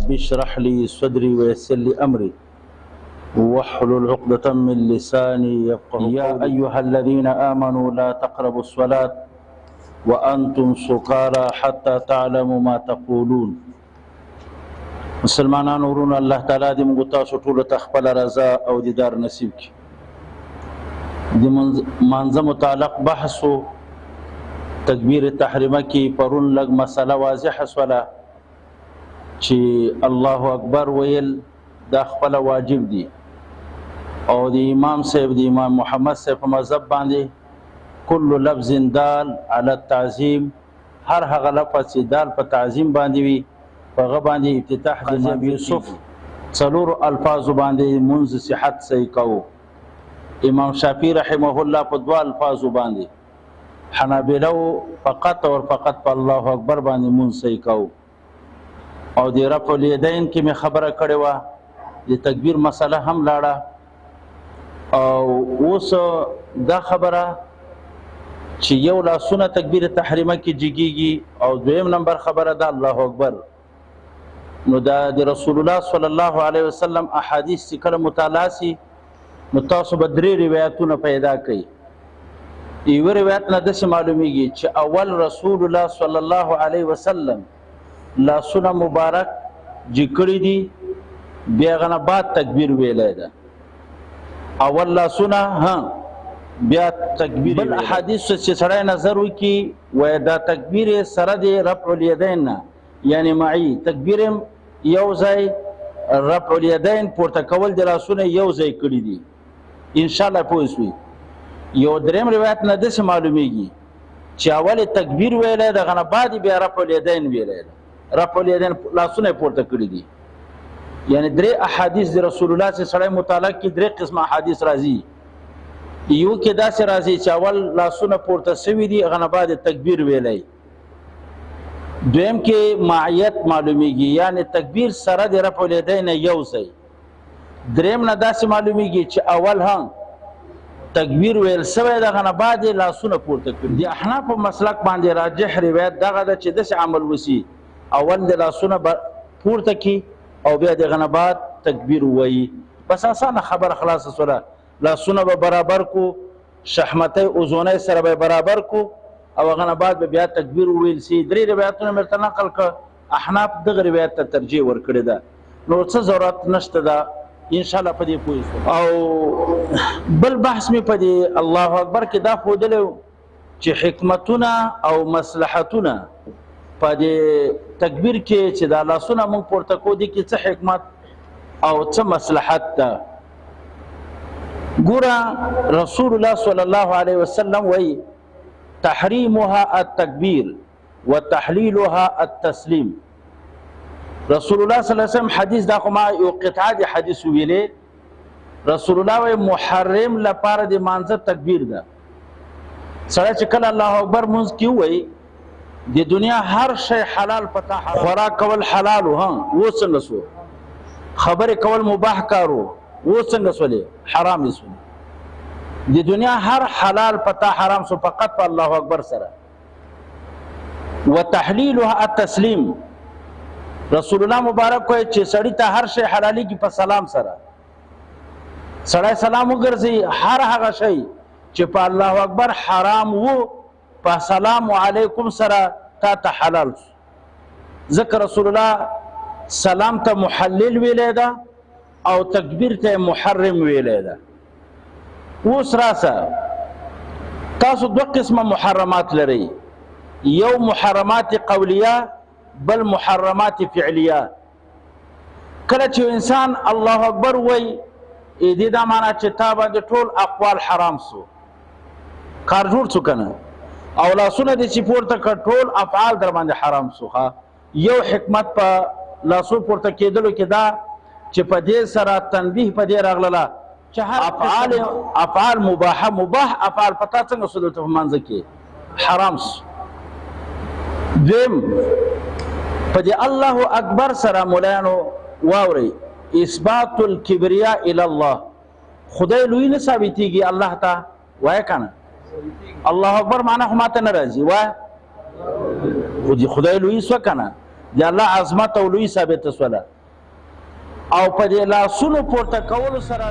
رب اشرح لي صدري ويسر لي أمري واحلل عقدة من لساني يفقهوا يا أيها الذين آمنوا لا تقربوا الصلاة وأنتم سكارى حتى تعلموا ما تقولون. مسلمانانو ورونو الله تعالی دې موږ تاسو ټول ته خپل رضا او دیدار نصیب کړي. د منځه متعلق بحثو تکبیر تحریمه کې پرون لږ مسله واضحه شوله چې الله اکبر ویل دا خپل واجب دي او د امام صاحب د امام محمد صاحب په مذهب باندې کل لفظ دال علی التعظیم هر هغه لفظ چې دال په تعظیم باندې وي هغه باندې افتتاح د نبی یوسف څلور الفاظ باندې منځ صحت صحیح کوو. امام شافعی رحمه الله په دوا الفاظ باندې، حنابلو فقط او فقط په الله اکبر باندې منځ صحیح کوو. او د رفع الیدین کې می خبره کړې و د تکبیر مسله هم لاړه او اوس دا خبره چې یو لاسونه تکبیر تحریمه کې جګیږي او دویم نمبر خبره ده الله اکبر. نو دا د رسول الله صلی الله علیه وسلم احادیث چې کله مطالعه سي نو تاسو به درې روایتونه پیدا کړئ. یو روایت نه داسې معلومیږي چې اول رسول الله صلی الله علیه وسلم لاسونه مبارک جکړی دي بیا غنه بعد تکبیر ویلای ده. اول لاسونه بیا تکبیر. بل احادیث چې سړی نظر وکي وای دا تکبیر سره دی رفع الیدین نه یعنی معی تکبیر یو ځای رفع الیدین پورته کول د لاسونه یو ځای کړی دي ان شاء الله پوه شئ. یو دریم روایت نه داسې معلومیږي چې اول تکبیر ویلای ده غنه بعد بیا رفع الیدین ویلای ده. رفع الیدین لاسونه پورته کړی دي یعنی درې احادیث د رسول الله صلی الله علیه وسلم متعلق کې درې قسمه احادیث راځي. یو کې داسې راځي چې اول لاسونه پورته شوي دي غنه بعد تکبیر ویلای. دویم کې معیت معلومیږي یعنی تکبیر سره د رفع الیدین یو ځای. دریم نه داسې معلومیږي چې اول هم تکبیر ویل سوی ده غنه بعد لاسونه پورته کړي. د احناف په مسلک باندې راجح روایت دغه ده چې داسې عمل وسی اول د لاسونه پورته کی او بیا د غنه بعد تکبیر وایي. بس اسانه خبر خلاص سره لاسونه به برابر کو شحمته اذونه سره به برابر کو او غنه بعد بیا تکبیر ویل سي. درې روایتونه مرته نقل ک احناف دغه روایت ته ترجیح ورکړي ده. نو څه ضرورت نشته ده ان شاء الله په دې پوه شو. او بل بحث می په دې الله اکبر کې دا خودلو چې حکمتونه او مصلحتونه په دې تکبیر کې چې دا لاسونه مونږ پورته کو دي کې څه حکمت او څه مصلحت ده. ګوره رسول الله صلی الله علیه وسلم وایي تحریمها التکبیر وتحلیلها التسلیم. رسول الله صلی الله علیه وسلم حدیث دا خو ما یو قطعه دی حدیث ویلې. رسول الله وایي محرم لپاره د مانځه تکبیر ده. سره چې کله الله اکبر مونږ کې وایي د دنیا هر شی حلال پتا خوراک کول حلال و څنګه سو خبره کول مباح کارو و څنګه سولې حرام سو. د دنیا هر حلال پتا حرام سو فقط په الله اکبر سره. وتحلیلها التسلیم. رسول الله مبارک کوي چې سړی ته هر شی حلالي کی په سلام سره. سړی سلام وګرځي هر هغه شی چې په الله اکبر حرام وو په سلام علیکم سره تا ته حلال. ذکر رسول الله سلام ته محلل ویلی ده او تکبیر ته محرم ویلی ده. اوس راسه تاسو دو قسمه محرمات لرئ، یو محرمات قولیه بل محرمات فعلیه. کله چې انسان الله اکبر وای دې دا معنا چې تا باندې ټول اقوال حرام سو کار جوړ څو کنه او لاسونه د چې پورته ټول افعال در باندې حرام سو. یو حکمت په لاسو پورته کېدلو کې دا چې په دې سره تنبیه په دې راغله چې هر افعال مباح افعال پتا څنګه سلوت په منځ کې حرام سو. دیم په دې الله اکبر سره مولانو واوري اثبات الکبریا الی الله. خدای لوی نه ثابتېږي الله ته وای کنه الله اکبر معنا خو ماته نه راځي وای خو دې خدای لوی سو کنه د الله عظمت او لوی ثابت سوله. او په دې لاسونو پورته کولو سره